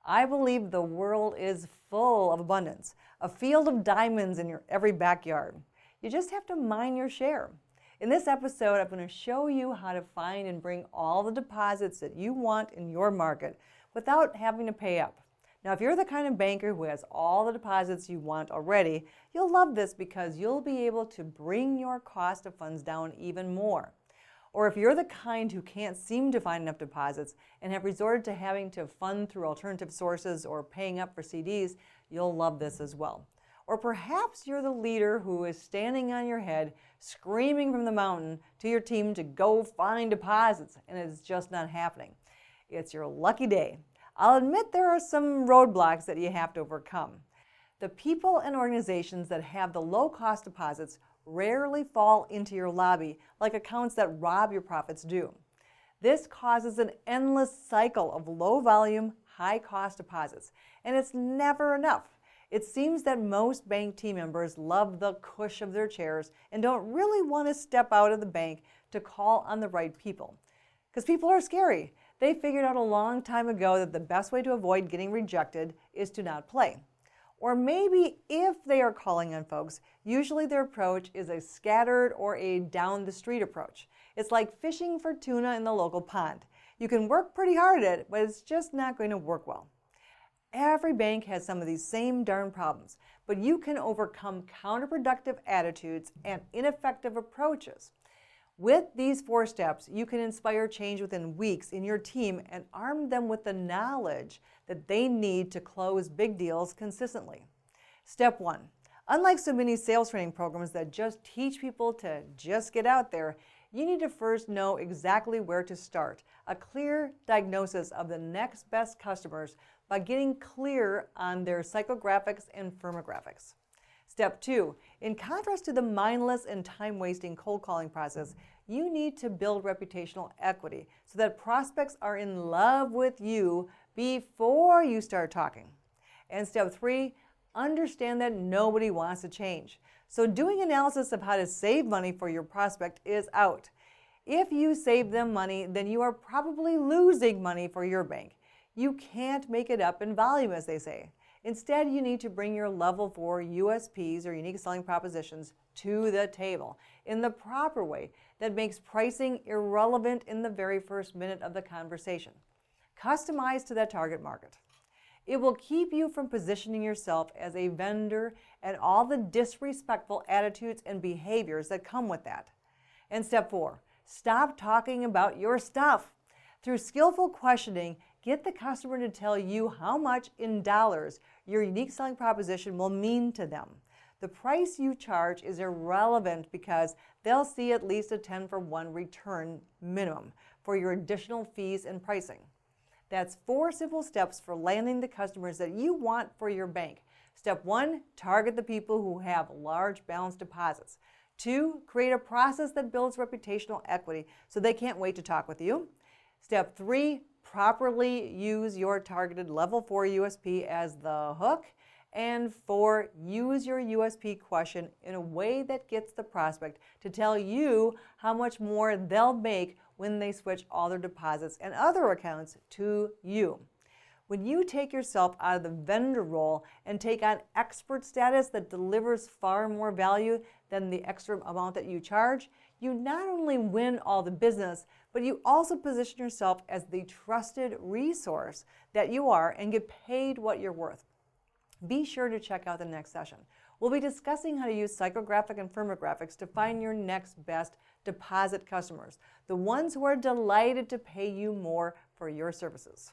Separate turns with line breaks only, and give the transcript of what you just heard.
I believe the world is full of abundance, a field of diamonds in your every backyard. You just have to mind your share. In this episode, I'm going to show you how to find and bring all the deposits that you want in your market without having to pay up. Now, if you're the kind of banker who has all the deposits you want already, you'll love this because you'll be able to bring your cost of funds down even more. Or if you're the kind who can't seem to find enough deposits and have resorted to having to fund through alternative sources or paying up for CDs, you'll love this as well. Or perhaps you're the leader who is standing on your head, screaming from the mountain to your team to go find deposits, and it's just not happening. It's your lucky day. I'll admit there are some roadblocks that you have to overcome. The people and organizations that have the low-cost deposits rarely fall into your lobby like accounts that rob your profits do. This causes an endless cycle of low-volume, high-cost deposits, and it's never enough. It seems that most bank team members love the cush of their chairs and don't really want to step out of the bank to call on the right people. Because people are scary. They figured out a long time ago that the best way to avoid getting rejected is to not play. Or maybe if they are calling on folks, usually their approach is a scattered or a down the street approach. It's like fishing for tuna in the local pond. You can work pretty hard at it, but it's just not going to work well. Every bank has some of these same darn problems, but you can overcome counterproductive attitudes and ineffective approaches. With these 4 steps, you can inspire change within weeks in your team and arm them with the knowledge that they need to close big deals consistently. Step 1. Unlike so many sales training programs that just teach people to just get out there, you need to first know exactly where to start, a clear diagnosis of the next best customers by getting clear on their psychographics and firmographics. Step 2, in contrast to the mindless and time-wasting cold calling process, you need to build reputational equity so that prospects are in love with you before you start talking. And step 3, understand that nobody wants to change. So doing analysis of how to save money for your prospect is out. If you save them money, then you are probably losing money for your bank. You can't make it up in volume, as they say. Instead, you need to bring your level 4 USPs or unique selling propositions to the table in the proper way that makes pricing irrelevant in the very first minute of the conversation. Customized to that target market. It will keep you from positioning yourself as a vendor and all the disrespectful attitudes and behaviors that come with that. And step 4, stop talking about your stuff. Through skillful questioning, get the customer to tell you how much in dollars your unique selling proposition will mean to them. The price you charge is irrelevant because they'll see at least a 10-for-1 return minimum for your additional fees and pricing. That's 4 simple steps for landing the customers that you want for your bank. Step 1, target the people who have large balance deposits. 2, create a process that builds reputational equity so they can't wait to talk with you. Step 3, properly use your targeted level 4 USP as the hook. And 4, use your USP question in a way that gets the prospect to tell you how much more they'll make when they switch all their deposits and other accounts to you. When you take yourself out of the vendor role and take on expert status that delivers far more value than the extra amount that you charge, you not only win all the business, but you also position yourself as the trusted resource that you are and get paid what you're worth. Be sure to check out the next session. We'll be discussing how to use psychographic and firmographics to find your next best deposit customers, the ones who are delighted to pay you more for your services.